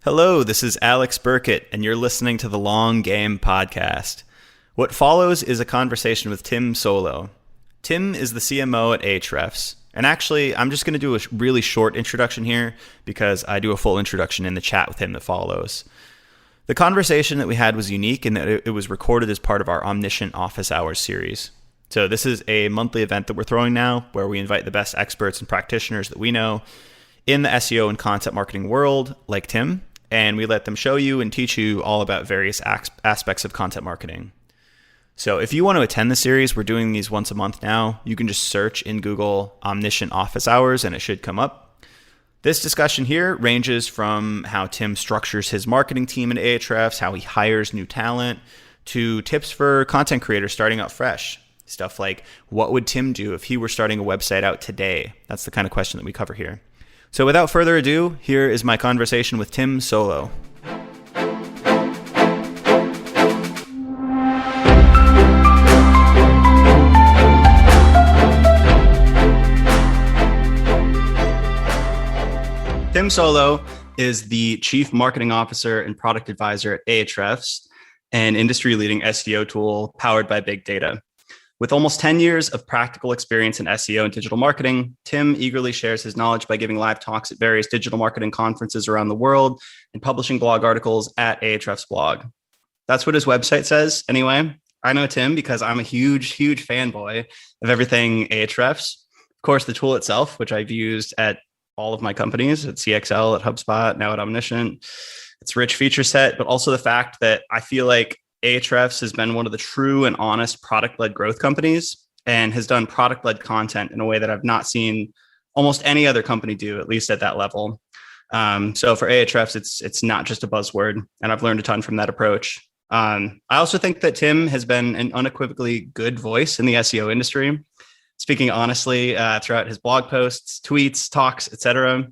Hello, this is Alex Burkett, and you're listening to the Long Game Podcast. What follows is a conversation with Tim Soulo. Tim is the CMO at Ahrefs, and actually, I'm just going to do a really short introduction here because I do a full introduction in the chat with him that follows. The conversation that we had was unique in that it was recorded as part of our Omniscient Office Hours series. So this is a monthly event that we're throwing now where we invite the best experts and practitioners that we know in the SEO and content marketing world, like Tim, and we let them show you and teach you all about various aspects of content marketing. So if you want to attend the series, we're doing these once a month now. You can just search in Google Omniscient Office Hours and it should come up. This discussion here ranges from how Tim structures his marketing team at Ahrefs, how he hires new talent, to tips for content creators starting out fresh. Stuff like, what would Tim do if he were starting a website out today? That's the kind of question that we cover here. So without further ado, here is my conversation with Tim Soulo. Tim Soulo is the Chief Marketing Officer and Product Advisor at Ahrefs, an industry-leading SEO tool powered by big data. With almost 10 years of practical experience in SEO and digital marketing, Tim eagerly shares his knowledge by giving live talks at various digital marketing conferences around the world and publishing blog articles at Ahrefs blog. That's what his website says. Anyway, I know Tim because I'm a huge fanboy of everything Ahrefs. Of course, the tool itself, which I've used at all of my companies, at CXL, at HubSpot, now at Omniscient. Its rich feature set, but also the fact that I feel like Ahrefs has been one of the true and honest product-led growth companies and has done product-led content in a way that I've not seen almost any other company do, at least at that level. So for Ahrefs, it's not just a buzzword, and I've learned a ton from that approach. I also think that Tim has been an unequivocally good voice in the SEO industry, speaking honestly throughout his blog posts, tweets, talks, etc.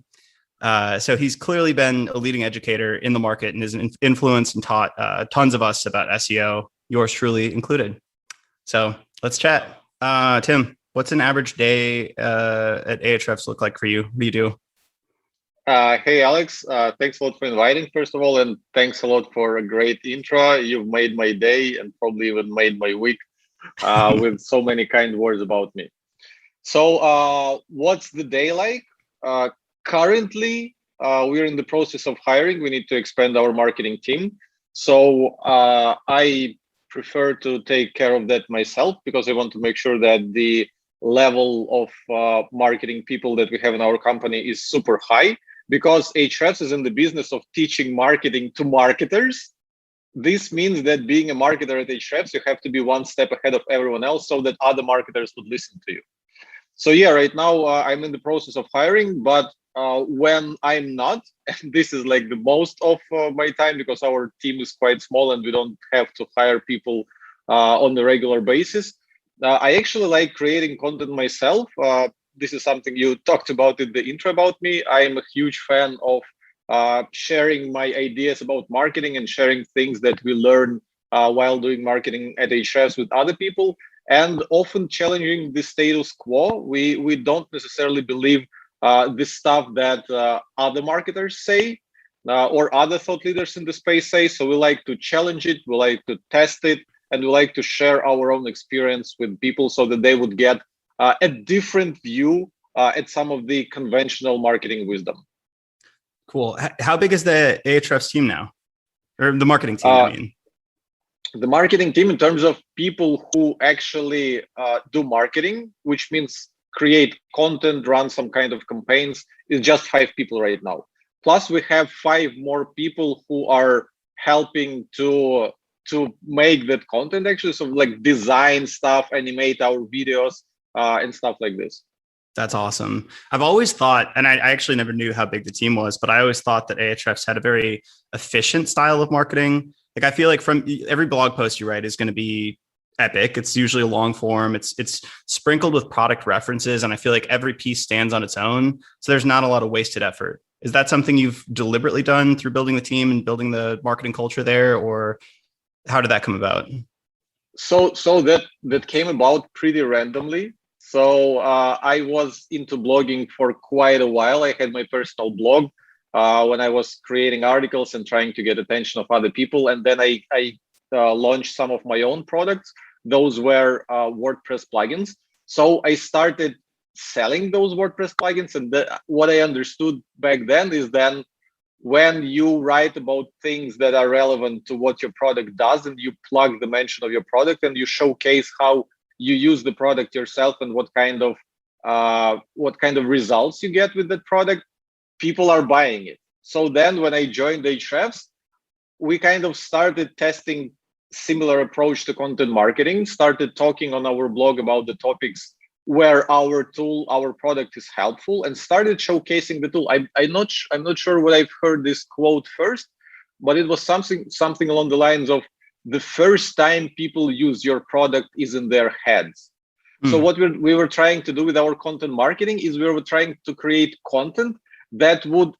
So he's clearly been a leading educator in the market and has influenced and taught tons of us about SEO, yours truly included. So let's chat. Tim, what's an average day at Ahrefs look like for you? What do you do? Hey, Alex. Thanks a lot for inviting, first of all, and thanks a lot for a great intro. You've made my day and probably even made my week with so many kind words about me. So what's the day like? Currently, we're in the process of hiring. We need to expand our marketing team. So I prefer to take care of that myself because I want to make sure that the level of marketing people that we have in our company is super high, because Ahrefs is in the business of teaching marketing to marketers. This means that being a marketer at Ahrefs, you have to be one step ahead of everyone else so that other marketers would listen to you. So yeah, right now I'm in the process of hiring, but when I'm not, and this is like the most of my time because our team is quite small and we don't have to hire people on a regular basis. I actually like creating content myself. This is something you talked about in the intro about me. I'm a huge fan of sharing my ideas about marketing and sharing things that we learn while doing marketing at Ahrefs with other people, and often challenging the status quo. We don't necessarily believe the stuff that other marketers say or other thought leaders in the space say. So we like to challenge it, we like to test it, and we like to share our own experience with people so that they would get a different view at some of the conventional marketing wisdom. Cool. How big is the Ahrefs team now? Or the marketing team, I mean? The marketing team, in terms of people who actually do marketing, which means create content, run some kind of campaigns, is just 5 people right now. Plus, we have 5 more people who are helping to make that content actually. So like design stuff, animate our videos, and stuff like this. That's awesome. I've always thought, and I actually never knew how big the team was, but I always thought that Ahrefs had a very efficient style of marketing. Like I feel like from every blog post you write is going to be epic. It's usually a long form. It's sprinkled with product references. And I feel like every piece stands on its own. So there's not a lot of wasted effort. Is that something you've deliberately done through building the team and building the marketing culture there? Or how did that come about? So that came about pretty randomly. So I was into blogging for quite a while. I had my personal blog. when I was creating articles and trying to get attention of other people. And then I launched some of my own products. Those were WordPress plugins. So I started selling those WordPress plugins. And what I understood back then is then when you write about things that are relevant to what your product does, and you plug the mention of your product and you showcase how you use the product yourself and what kind of results you get with that product, people are buying it. So then when I joined Ahrefs, we kind of started testing similar approach to content marketing, started talking on our blog about the topics where our product is helpful, and started showcasing the tool. I'm not sure what I've heard this quote first, but it was something along the lines of, the first time people use your product is in their heads. So what we were trying to do with our content marketing is we were trying to create content that would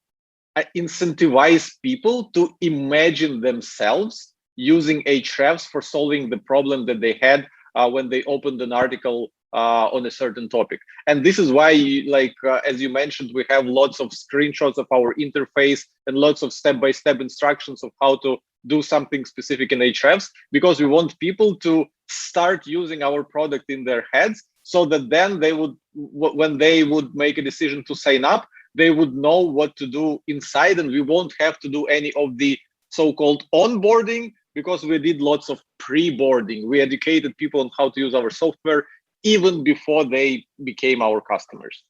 incentivize people to imagine themselves using Ahrefs for solving the problem that they had when they opened an article on a certain topic. And this is why, as you mentioned, we have lots of screenshots of our interface and lots of step-by-step instructions of how to do something specific in Ahrefs, because we want people to start using our product in their heads, so that then they would, when they would make a decision to sign up, they would know what to do inside, and we won't have to do any of the so-called onboarding, because we did lots of pre-boarding. We educated people on how to use our software even before they became our customers.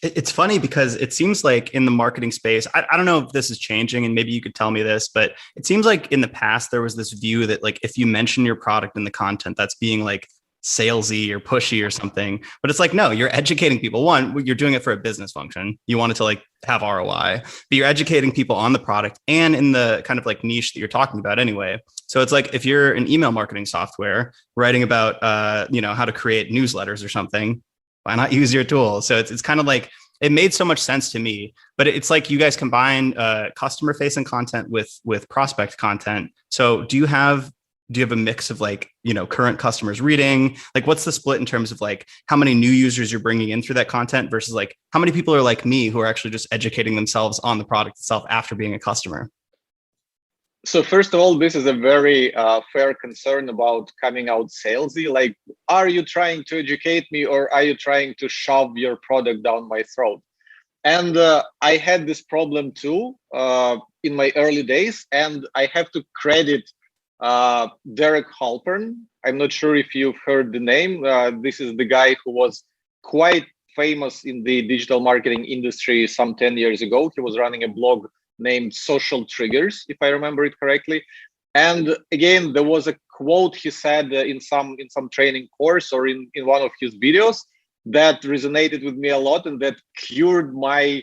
It's funny because it seems like in the marketing space, I don't know if this is changing, and maybe you could tell me this, but it seems like in the past, there was this view that like, if you mention your product in the content, that's being like salesy or pushy or something. But it's like, no, you're educating people. One, you're doing it for a business function. You want it to like have ROI, but you're educating people on the product and in the kind of like niche that you're talking about anyway. So it's like, if you're an email marketing software writing about, how to create newsletters or something, why not use your tool? So it's kind of like, it made so much sense to me, but it's like you guys combine customer facing content with prospect content. So do you have a mix of like, current customers reading? Like, what's the split in terms of like how many new users you're bringing in through that content versus like how many people are like me who are actually just educating themselves on the product itself after being a customer? So first of all, this is a very fair concern about coming out salesy. Like, are you trying to educate me, or are you trying to shove your product down my throat? And I had this problem too in my early days, and I have to credit Derek Halpern. I'm not sure if you've heard the name. This is the guy who was quite famous in the digital marketing industry some 10 years ago. He was running a blog named Social Triggers, if I remember it correctly. And again, there was a quote he said in some training course or in one of his videos that resonated with me a lot, and that cured my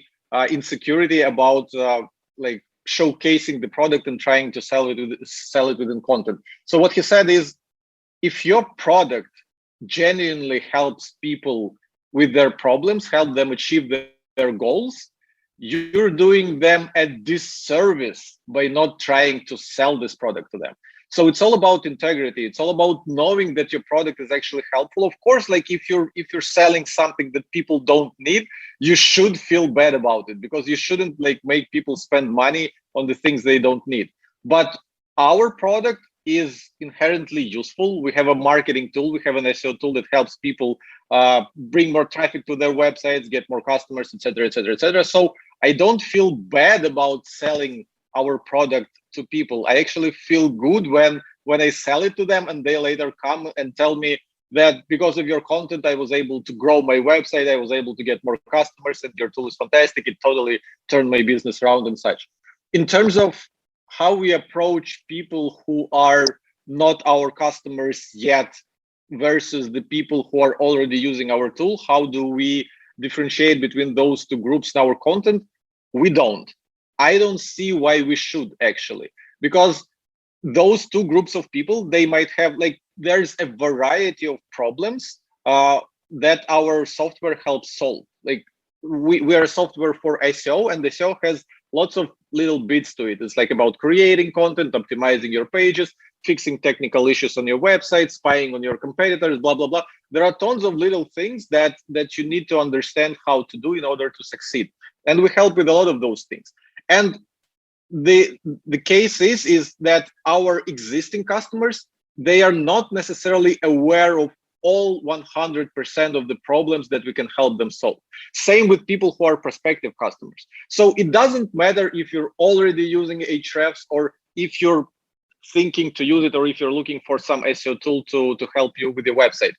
insecurity about like showcasing the product and trying to sell it within content. So what he said is, if your product genuinely helps people with their problems, help them achieve their goals, you're doing them a disservice by not trying to sell this product to them. So it's all about integrity. It's all about knowing that your product is actually helpful. Of course, like if you're selling something that people don't need, you should feel bad about it, because you shouldn't like make people spend money on the things they don't need. But our product is inherently useful. We have a marketing tool. We have an SEO tool that helps people bring more traffic to their websites, get more customers, etc., etc., etc. So I don't feel bad about selling our product to people. I actually feel good when I sell it to them, and they later come and tell me that because of your content, I was able to grow my website, I was able to get more customers, and your tool is fantastic. It totally turned my business around and such. In terms of how we approach people who are not our customers yet versus the people who are already using our tool, how do we differentiate between those two groups in our content? We don't. I don't see why we should, actually, because those two groups of people, they might have like, there's a variety of problems that our software helps solve. Like we are a software for SEO, and the SEO has lots of little bits to it. It's like about creating content, optimizing your pages, fixing technical issues on your website, spying on your competitors, blah, blah, blah. There are tons of little things that you need to understand how to do in order to succeed. And we help with a lot of those things. And the case is that our existing customers, they are not necessarily aware of all 100% of the problems that we can help them solve. Same with people who are prospective customers. So it doesn't matter if you're already using Ahrefs or if you're thinking to use it or if you're looking for some SEO tool to help you with your website.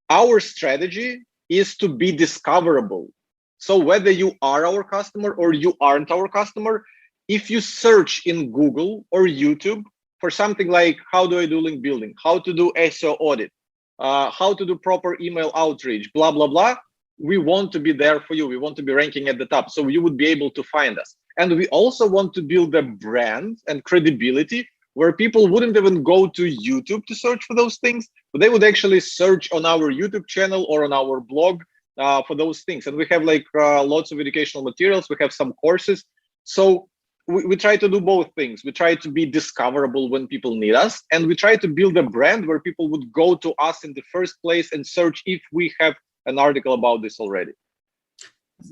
Our strategy is to be discoverable. So whether you are our customer or you aren't our customer, if you search in Google or YouTube for something like how do I do link building, how to do SEO audit, how to do proper email outreach, blah, blah, blah, we want to be there for you. We want to be ranking at the top. So you would be able to find us. And we also want to build a brand and credibility where people wouldn't even go to YouTube to search for those things, but they would actually search on our YouTube channel or on our blog for those things. And we have like lots of educational materials. We have some courses. So we try to do both things. We try to be discoverable when people need us, and we try to build a brand where people would go to us in the first place and search if we have an article about this already.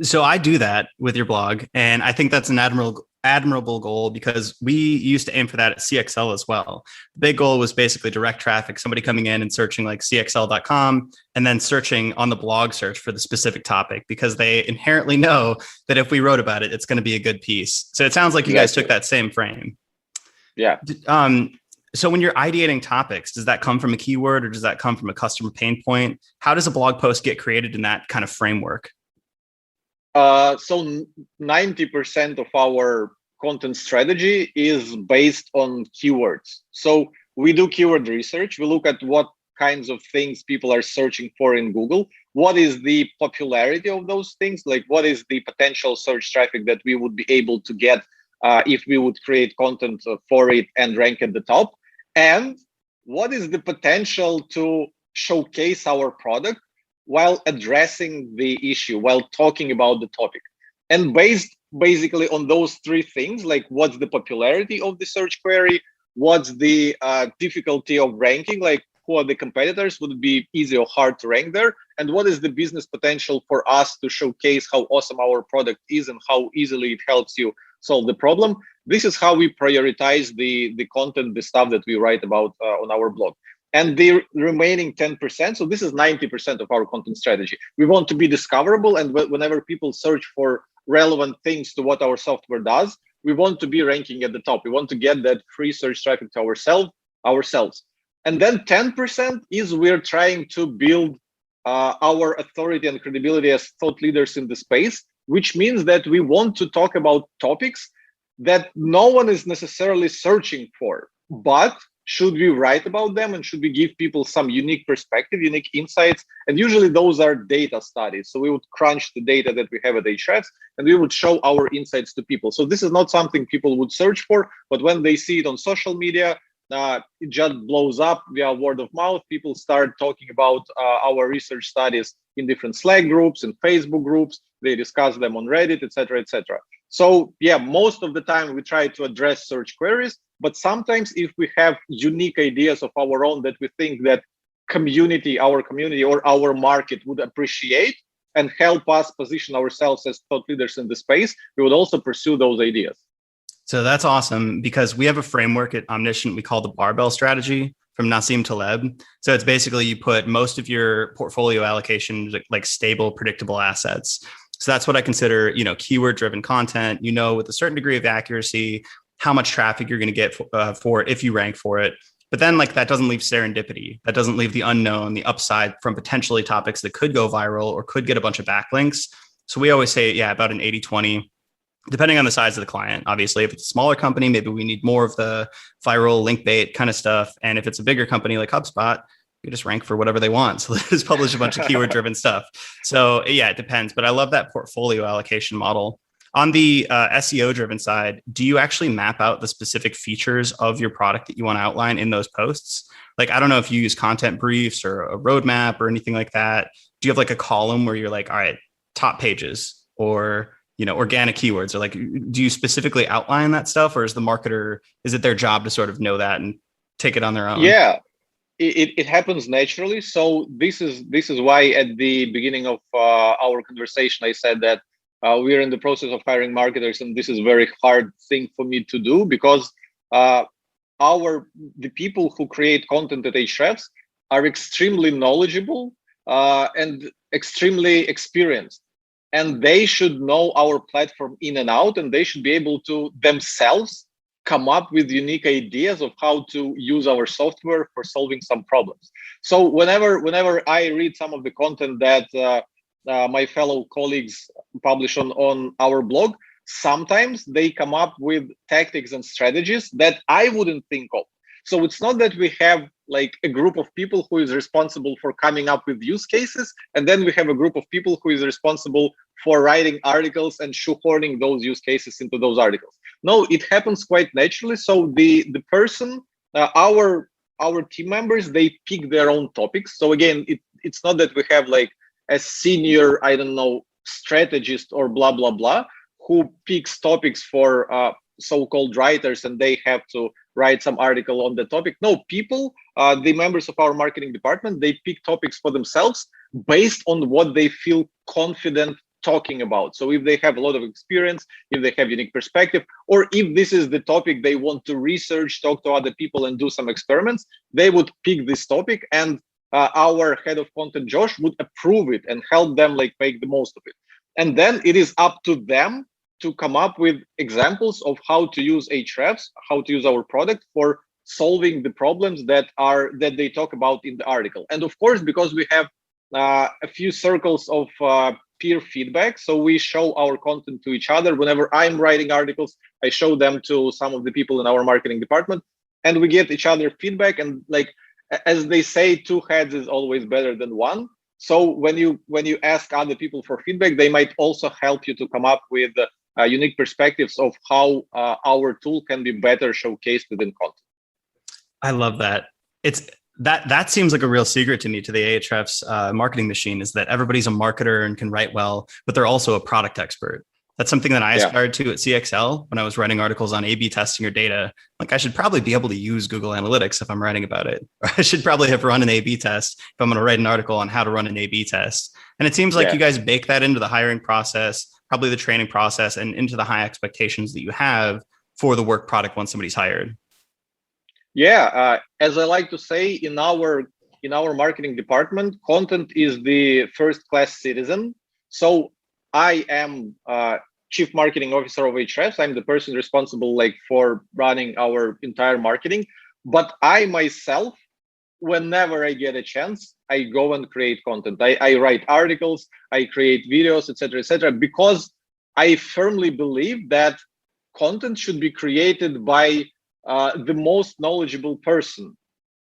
So I do that with your blog, and I think that's an admirable goal because we used to aim for that at CXL as well. The big goal was basically direct traffic, somebody coming in and searching like cxl.com and then searching on the blog search for the specific topic because they inherently know that if we wrote about it, it's going to be a good piece. So it sounds like you guys took that same frame. Yeah. So when you're ideating topics, does that come from a keyword or does that come from a customer pain point? How does a blog post get created in that kind of framework? So 90% of our content strategy is based on keywords. So we do keyword research. We look at what kinds of things people are searching for in Google. What is the popularity of those things? Like what is the potential search traffic that we would be able to get if we would create content for it and rank at the top? And what is the potential to showcase our product while addressing the issue, while talking about the topic? And based basically on those three things, like what's the popularity of the search query, what's the difficulty of ranking, like who are the competitors, would it be easy or hard to rank there, and what is the business potential for us to showcase how awesome our product is and how easily it helps you solve the problem. This is how we prioritize the content, the stuff that we write about on our blog. And the remaining 10%, so this is 90% of our content strategy. We want to be discoverable, and whenever people search for relevant things to what our software does, we want to be ranking at the top. We want to get that free search traffic to ourselves. And then 10% is we're trying to build our authority and credibility as thought leaders in the space, which means that we want to talk about topics that no one is necessarily searching for, but should we write about them and should we give people some unique perspective, unique insights? And usually those are data studies. So we would crunch the data that we have at Ahrefs and we would show our insights to people. So this is not something people would search for, but when they see it on social media, it just blows up via word of mouth. People start talking about our research studies in different Slack groups and Facebook groups. They discuss them on Reddit, etc., etc. So yeah, most of the time we try to address search queries, but sometimes if we have unique ideas of our own that we think that our community or our market would appreciate and help us position ourselves as thought leaders in the space, we would also pursue those ideas. So that's awesome because we have a framework at Omniscient we call the barbell strategy from Nassim Taleb. So it's basically you put most of your portfolio allocation like stable, predictable assets. So that's what I consider, keyword driven content, with a certain degree of accuracy, how much traffic you're going to get for it if you rank for it. But then that doesn't leave serendipity. That doesn't leave the unknown, the upside from potentially topics that could go viral or could get a bunch of backlinks. So we always say, about an 80-20, depending on the size of the client. Obviously, if it's a smaller company, maybe we need more of the viral link bait kind of stuff. And if it's a bigger company like HubSpot, you just rank for whatever they want. So they just publish a bunch of keyword driven stuff. So it depends. But I love that portfolio allocation model. On the SEO driven side, do you actually map out the specific features of your product that you want to outline in those posts? Like, I don't know if you use content briefs or a roadmap or anything like that. Do you have like a column where you're like, all right, top pages or, organic keywords, or like, do you specifically outline that stuff, or is the marketer, is it their job to sort of know that and take it on their own? Yeah. It happens naturally. So this is why at the beginning of our conversation, I said that we're in the process of hiring marketers, and this is a very hard thing for me to do because the people who create content at Ahrefs are extremely knowledgeable and extremely experienced, and they should know our platform in and out, and they should be able to themselves come up with unique ideas of how to use our software for solving some problems. So whenever I read some of the content that my fellow colleagues publish on our blog, sometimes they come up with tactics and strategies that I wouldn't think of. So it's not that we have like a group of people who is responsible for coming up with use cases, and then we have a group of people who is responsible for writing articles and shoehorning those use cases into those articles. No, it happens quite naturally. So the person, our team members, they pick their own topics. So again, it's not that we have like a senior, I don't know, strategist or blah blah blah, who picks topics for so-called writers, and they have to write some article on the topic. No, people, the members of our marketing department, they pick topics for themselves based on what they feel confident talking about. So if they have a lot of experience, if they have unique perspective, or if this is the topic they want to research, talk to other people and do some experiments, they would pick this topic, and our head of content, Josh, would approve it and help them like make the most of it. And then it is up to them to come up with examples of how to use Ahrefs, how to use our product for solving the problems that they talk about in the article. And of course, because we have a few circles of peer feedback, so we show our content to each other. Whenever I'm writing articles, I show them to some of the people in our marketing department, and we get each other feedback. And like, as they say, two heads is always better than one. So when you ask other people for feedback, they might also help you to come up with unique perspectives of how our tool can be better showcased within content. I love that. That seems like a real secret to me, to the Ahrefs marketing machine, is that everybody's a marketer and can write well, but they're also a product expert. That's something that I aspired to at CXL when I was writing articles on A/B testing your data. Like, I should probably be able to use Google Analytics if I'm writing about it. Or I should probably have run an A/B test if I'm going to write an article on how to run an A/B test. And it seems like you guys bake that into the hiring process, probably the training process, and into the high expectations that you have for the work product once somebody's hired. Yeah, as I like to say, in our marketing department, content is the first-class citizen. So I am Chief Marketing Officer of Ahrefs. I'm the person responsible like for running our entire marketing. But I myself, whenever I get a chance, I go and create content. I write articles, I create videos, etc., because I firmly believe that content should be created by the most knowledgeable person.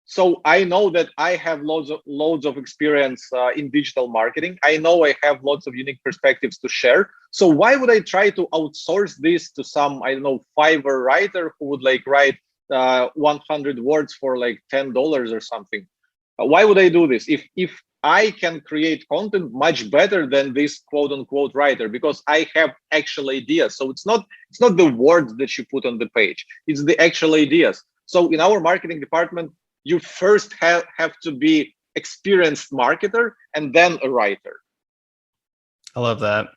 So I know that I have loads of experience in digital marketing. I know I have lots of unique perspectives to share. So why would I try to outsource this to some, I don't know, Fiverr writer who would like write 100 words for like $10 or something? Why would I do this if I can create content much better than this quote unquote writer, because I have actual ideas. So it's not the words that you put on the page, it's the actual ideas. So in our marketing department, you first have to be experienced marketer and then a writer. I love that.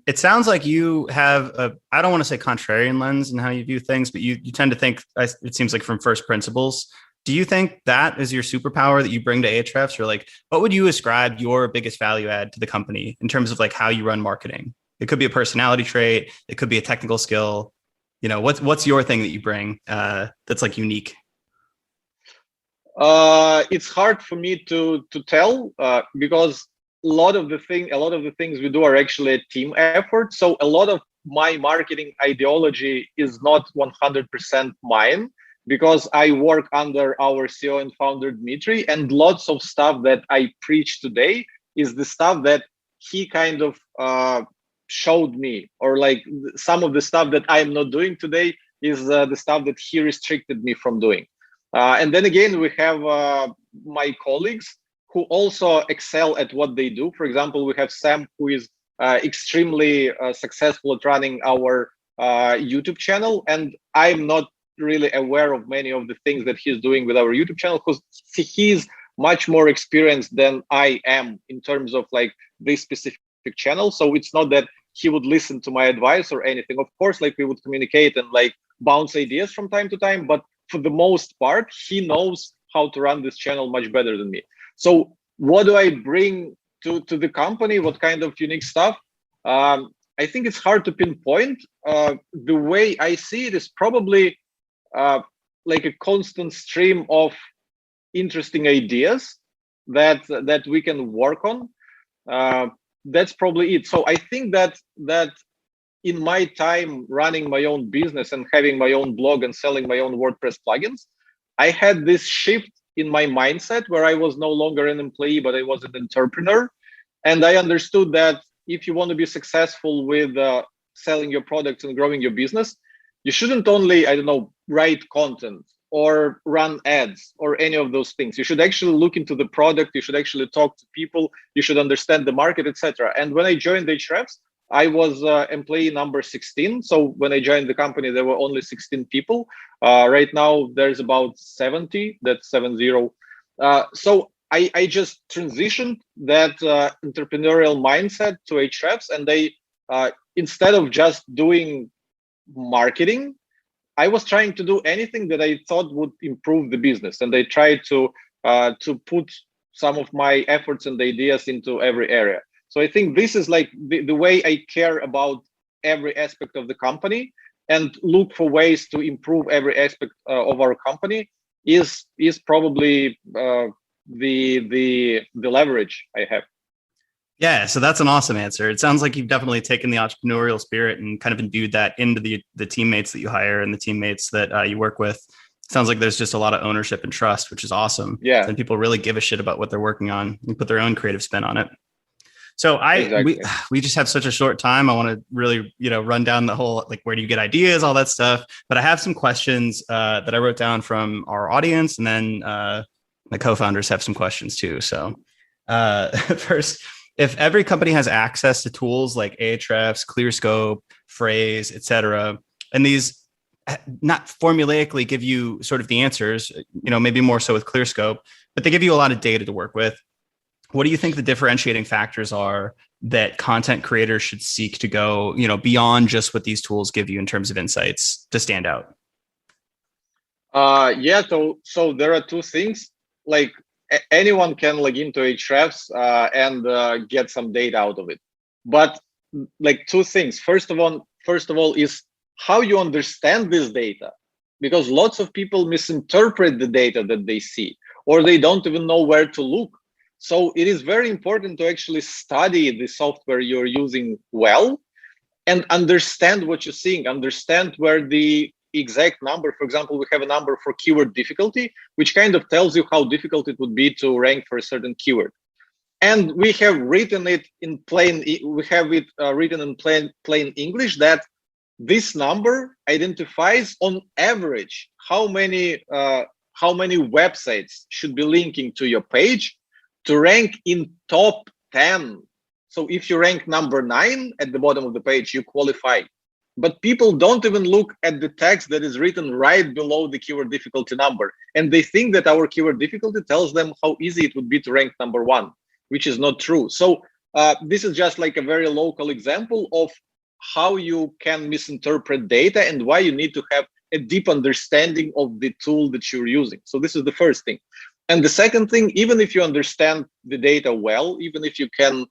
It sounds like you have I don't want to say contrarian lens in how you view things, but you tend to think, it seems like, from first principles. Do you think that is your superpower that you bring to Ahrefs? Or like, what would you ascribe your biggest value add to the company in terms of like how you run marketing? It could be a personality trait. It could be a technical skill. You know, what's your thing that you bring that's like unique? It's hard for me to tell because a lot of the things we do are actually a team effort. So a lot of my marketing ideology is not 100% mine, because I work under our CEO and founder Dmitry, and lots of stuff that I preach today is the stuff that he kind of showed me, or like some of the stuff that I'm not doing today is the stuff that he restricted me from doing. And then again, we have my colleagues who also excel at what they do. For example, we have Sam, who is extremely successful at running our YouTube channel, and I'm not really aware of many of the things that he's doing with our YouTube channel, because he's much more experienced than I am in terms of like this specific specific channel. So it's not that he would listen to my advice or anything. Of course, like we would communicate and like bounce ideas from time to time, but for the most part, he knows how to run this channel much better than me. So what do I bring to the company? What kind of unique stuff? I think it's hard to pinpoint. The way I see it is probably like a constant stream of interesting ideas that we can work on. That's probably it. So I think that in my time running my own business and having my own blog and selling my own WordPress plugins, I had this shift in my mindset where I was no longer an employee, but I was an entrepreneur. And I understood that if you want to be successful with selling your products and growing your business, you shouldn't only, I don't know, write content or run ads or any of those things. You should actually look into the product. You should actually talk to people. You should understand the market, etc. And when I joined Ahrefs, I was employee number 16. So when I joined the company, there were only 16 people. Right now, there's about 70. That's 70. So I just transitioned that entrepreneurial mindset to Ahrefs, and they instead of just doing marketing, I was trying to do anything that I thought would improve the business, and I tried to put some of my efforts and ideas into every area. So I think this is like the way I care about every aspect of the company and look for ways to improve every aspect of our company is probably the leverage I have. Yeah, so that's an awesome answer. It sounds like you've definitely taken the entrepreneurial spirit and kind of imbued that into the teammates that you hire and the teammates that you work with. Sounds like there's just a lot of ownership and trust, which is awesome. Yeah, and people really give a shit about what they're working on and put their own creative spin on it. So we just have such a short time. I want to really, run down the whole, like, where do you get ideas, all that stuff. But I have some questions that I wrote down from our audience, and then my co-founders have some questions too. So first, if every company has access to tools like Ahrefs, ClearScope, Phrase, etc., and these not formulaically give you sort of the answers, maybe more so with ClearScope, but they give you a lot of data to work with. What do you think the differentiating factors are that content creators should seek to go, beyond just what these tools give you in terms of insights to stand out? So there are two things. Like anyone can log into Ahrefs and get some data out of it. But like two things. First of all is how you understand this data, because lots of people misinterpret the data that they see, or they don't even know where to look. So it is very important to actually study the software you're using well and understand what you're seeing, understand where the exact number, for example, we have a number for keyword difficulty, which kind of tells you how difficult it would be to rank for a certain keyword. And we have written it in plain English that this number identifies on average how many websites should be linking to your page to rank in top 10. So if you rank number 9 at the bottom of the page, you qualify. But people don't even look at the text that is written right below the keyword difficulty number. And they think that our keyword difficulty tells them how easy it would be to rank number 1, which is not true. So this is just like a very local example of how you can misinterpret data and why you need to have a deep understanding of the tool that you're using. So this is the first thing. And the second thing, even if you understand the data well, even if you can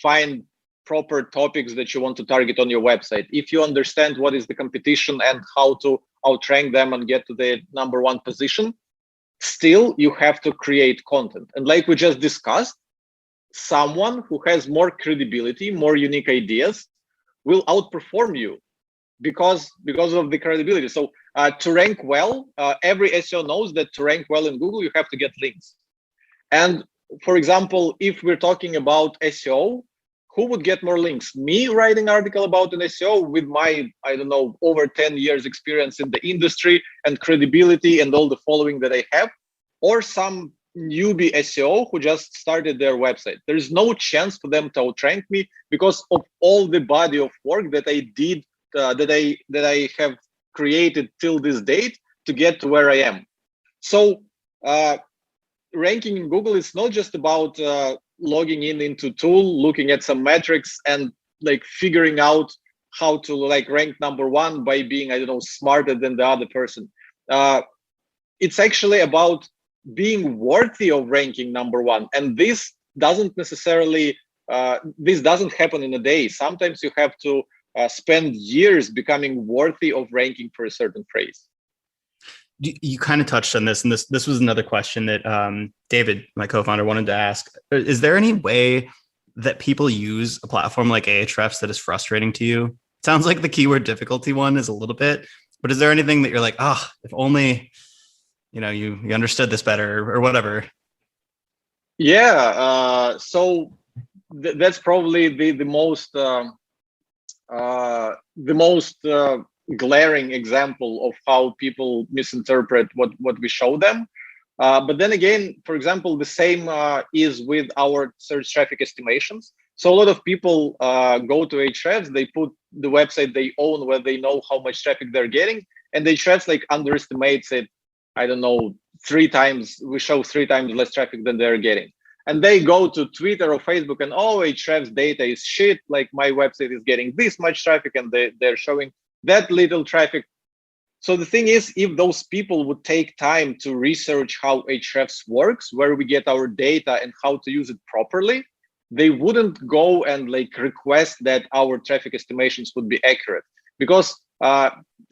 find proper topics that you want to target on your website, if you understand what is the competition and how to outrank them and get to the number 1 position, still you have to create content. And like we just discussed, someone who has more credibility, more unique ideas will outperform you because of the credibility. So to rank well, every SEO knows that to rank well in Google, you have to get links. And for example, if we're talking about SEO, who would get more links? Me writing article about an SEO with my, over 10 years experience in the industry and credibility and all the following that I have, or some newbie SEO who just started their website? There is no chance for them to outrank me because of all the body of work that I did, that I have created till this date to get to where I am. So ranking in Google is not just about logging into tool, looking at some metrics, and like figuring out how to like rank number one by being, I don't know, smarter than the other person. It's actually about being worthy of ranking number one, and this doesn't necessarily this doesn't happen in a day. Sometimes you have to spend years becoming worthy of ranking for a certain phrase. You kind of touched on this, and this was another question that David, my co-founder, wanted to ask. Is there any way that people use a platform like Ahrefs that is frustrating to you? It sounds like the keyword difficulty one is a little bit, but is there anything that you're like, if only you understood this better or whatever? Yeah, so that's probably the most glaring example of how people misinterpret what we show them. But then again, for example, the same is with our search traffic estimations. So a lot of people go to Ahrefs, they put the website they own where they know how much traffic they're getting, and Ahrefs like underestimates it, I don't know, 3 times. We show 3 times less traffic than they're getting. And they go to Twitter or Facebook and, Ahrefs data is shit, like my website is getting this much traffic and they're showing that little traffic. So the thing is, if those people would take time to research how Ahrefs works, where we get our data and how to use it properly, they wouldn't go and like request that our traffic estimations would be accurate. Because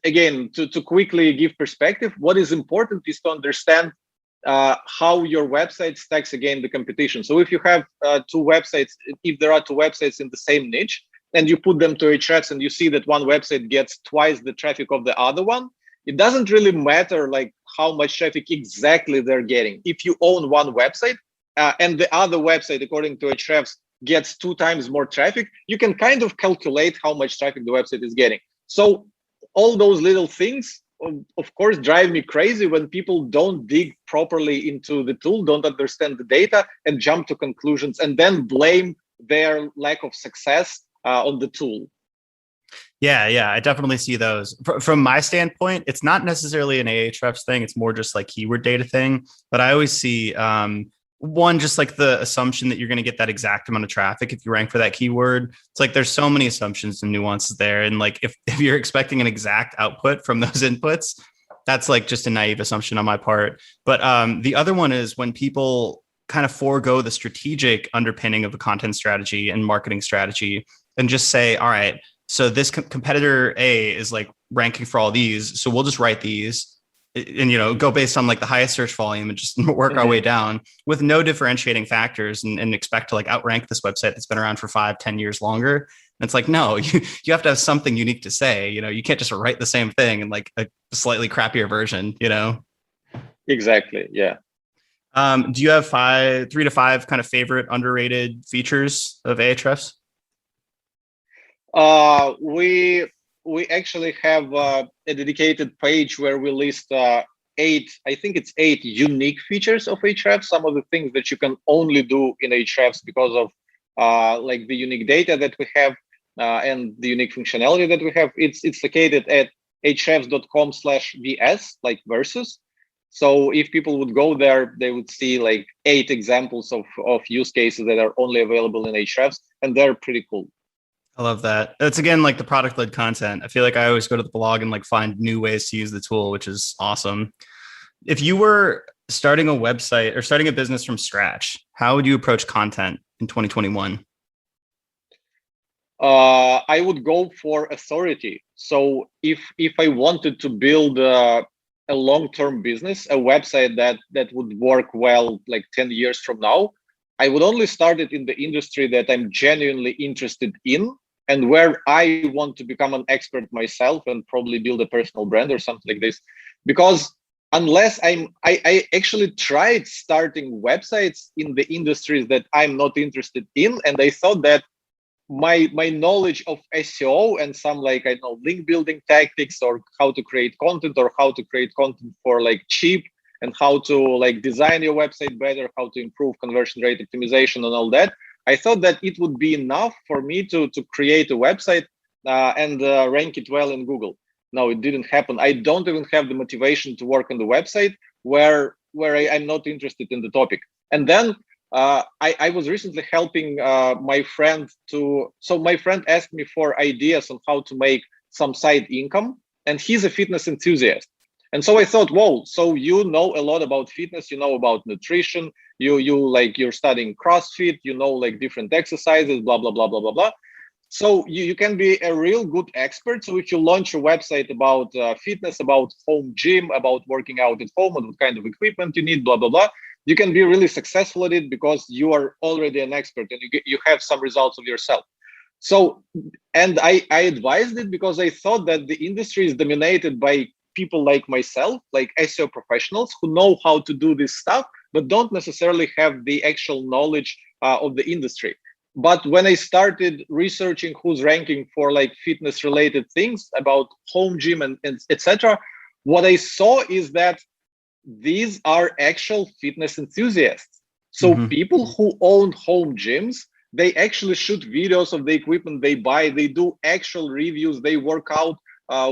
again, to quickly give perspective, what is important is to understand how your website stacks against the competition. So if you have 2 websites, if there are 2 websites in the same niche, and you put them to Ahrefs and you see that one website gets twice the traffic of the other one, it doesn't really matter like how much traffic exactly they're getting. If you own one website and the other website, according to Ahrefs, gets 2 times more traffic, you can kind of calculate how much traffic the website is getting. So all those little things, of course, drive me crazy when people don't dig properly into the tool, don't understand the data, and jump to conclusions and then blame their lack of success on the tool. Yeah, I definitely see those. From my standpoint, it's not necessarily an Ahrefs thing. It's more just like keyword data thing. But I always see one, just like the assumption that you're going to get that exact amount of traffic if you rank for that keyword. It's like there's so many assumptions and nuances there. And like if you're expecting an exact output from those inputs, that's like just a naive assumption on my part. But the other one is when people kind of forego the strategic underpinning of a content strategy and marketing strategy and just say, all right, so this competitor A is like ranking for all these, so we'll just write these and go based on like the highest search volume and just work our way down with no differentiating factors and expect to like outrank this website that's been around for 5-10 years longer. And it's like, no, you have to have something unique to say. You can't just write the same thing in like a slightly crappier version. Exactly. Yeah. Do you have 3 to 5 kind of favorite underrated features of Ahrefs? We actually have a dedicated page where we list 8, I think it's 8 unique features of Ahrefs. Some of the things that you can only do in Ahrefs because of like the unique data that we have and the unique functionality that we have. It's located at ahrefs.com/vs, like versus. So if people would go there, they would see like 8 examples of use cases that are only available in Ahrefs, and they're pretty cool. I love that. That's again like the product-led content. I feel like I always go to the blog and like find new ways to use the tool, which is awesome. If you were starting a website or starting a business from scratch, how would you approach content in 2021? I would go for authority. So if I wanted to build a long-term business, a website that would work well like 10 years from now, I would only start it in the industry that I'm genuinely interested in and where I want to become an expert myself and probably build a personal brand or something like this. Because unless I actually tried starting websites in the industries that I'm not interested in, and I thought that my knowledge of SEO and some like, I don't know, link building tactics or how to create content or how to create content for like cheap and how to like design your website better, how to improve conversion rate optimization and all that. I thought that it would be enough for me to create a website and rank it well in Google. No, it didn't happen. I don't even have the motivation to work on the website where I'm not interested in the topic. And then I was recently helping my friend so my friend asked me for ideas on how to make some side income, and he's a fitness enthusiast. And so I thought, whoa, so you know a lot about fitness, you know about nutrition, you're studying CrossFit, you know, like different exercises, blah, blah, blah, blah, blah, blah. So you can be a real good expert. So if you launch a website about fitness, about home gym, about working out at home, and what kind of equipment you need, blah, blah, blah, you can be really successful at it because you are already an expert and you have some results of yourself. So, and I advised it because I thought that the industry is dominated by people like myself, like SEO professionals who know how to do this stuff, but don't necessarily have the actual knowledge of the industry. But when I started researching who's ranking for like fitness related things about home gym and etc., what I saw is that these are actual fitness enthusiasts. So people who own home gyms, they actually shoot videos of the equipment they buy. They do actual reviews. They work out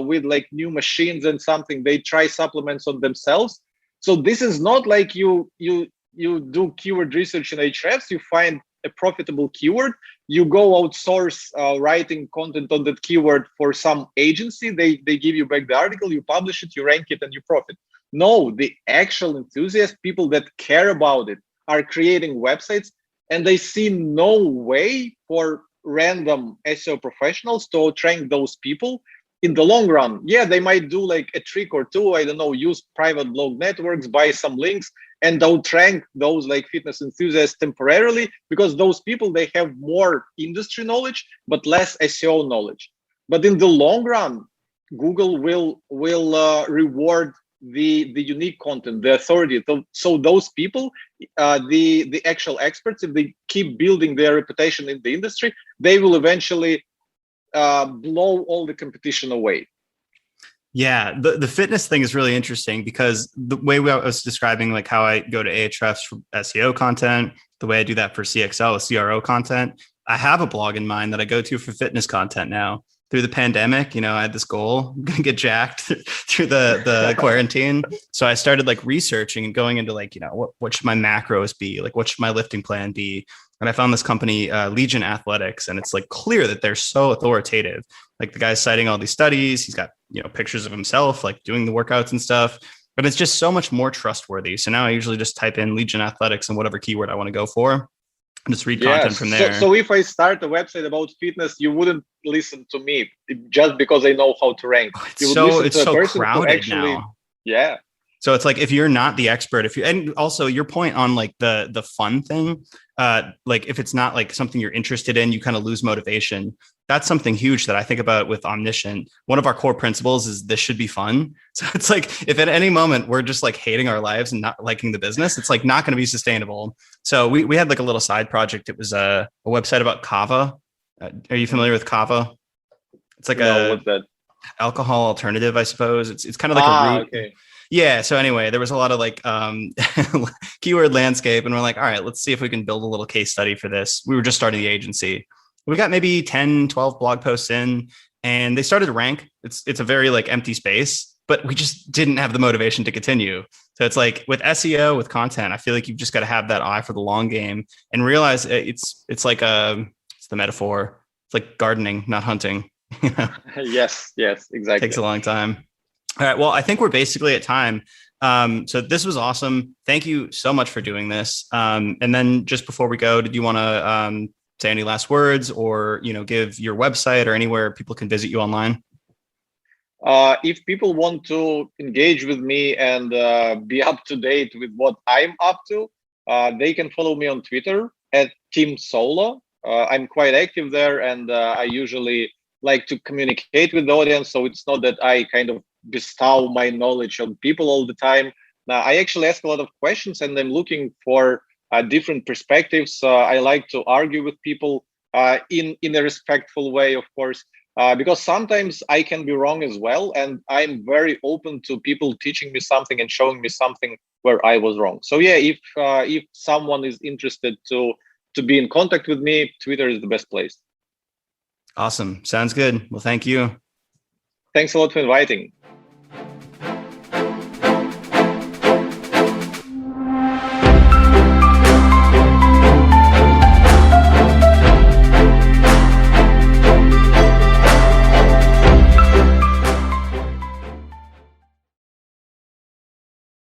with like new machines and something. They try supplements on themselves. So this is not like you do keyword research in Ahrefs. You find a profitable keyword. You go outsource writing content on that keyword for some agency. They give you back the article. You publish it. You rank it, and you profit. No, the actual enthusiasts, people that care about it, are creating websites, and they see no way for random SEO professionals to outrank those people in the long run. Yeah, they might do like a trick or two, I don't know, use private blog networks, buy some links, and outrank those like fitness enthusiasts temporarily, because those people, they have more industry knowledge, but less SEO knowledge. But in the long run, Google will reward the unique content, the authority. So those people, the actual experts, if they keep building their reputation in the industry, they will eventually blow all the competition away. Yeah, the fitness thing is really interesting because the way I was describing like how I go to Ahrefs for SEO content, the way I do that for CXL, CRO content, I have a blog in mind that I go to for fitness content now. Through the pandemic, you know, I had this goal, I'm gonna get jacked through the quarantine. So I started like researching and going into like, you know, what should my macros be? Like, what should my lifting plan be? And I found this company, Legion Athletics, and it's like clear that they're so authoritative. Like the guy's citing all these studies. He's got, you know, pictures of himself, like doing the workouts and stuff, but it's just so much more trustworthy. So now I usually just type in Legion Athletics and whatever keyword I want to go for, and just read content from there. So if I start a website about fitness, you wouldn't listen to me just because I know how to rank. It's so crowded now. Yeah. So it's like, if you're not the expert, and also your point on like the fun thing, like if it's not like something you're interested in, you kind of lose motivation. That's something huge that I think about with Omniscient. One of our core principles is this should be fun. So it's like, if at any moment we're just like hating our lives and not liking the business, it's like not going to be sustainable. So we had like a little side project. It was a website about kava. Are you familiar with kava? It's like what's that? Alcohol alternative, I suppose. It's kind of like a root. Okay. Yeah. So anyway, there was a lot of like keyword landscape, and we're like, all right, let's see if we can build a little case study for this. We were just starting the agency. We got maybe 10, 12 blog posts in, and they started to rank. It's a very like empty space, but we just didn't have the motivation to continue. So it's like with SEO, with content, I feel like you've just got to have that eye for the long game and realize it's like it's the metaphor. It's like gardening, not hunting. Yes, exactly. It takes a long time. All right. Well, I think we're basically at time. So this was awesome. Thank you so much for doing this. And then just before we go, did you want to say any last words, or, you know, give your website or anywhere people can visit you online? If people want to engage with me and be up to date with what I'm up to, they can follow me on Twitter at Tim Soulo. I'm quite active there, and I usually like to communicate with the audience. So it's not that I kind of bestow my knowledge on people all the time. Now, I actually ask a lot of questions, and I'm looking for different perspectives. I like to argue with people in a respectful way, of course, because sometimes I can be wrong as well. And I'm very open to people teaching me something and showing me something where I was wrong. So yeah, if someone is interested to be in contact with me, Twitter is the best place. Awesome. Sounds good. Well, thank you. Thanks a lot for inviting.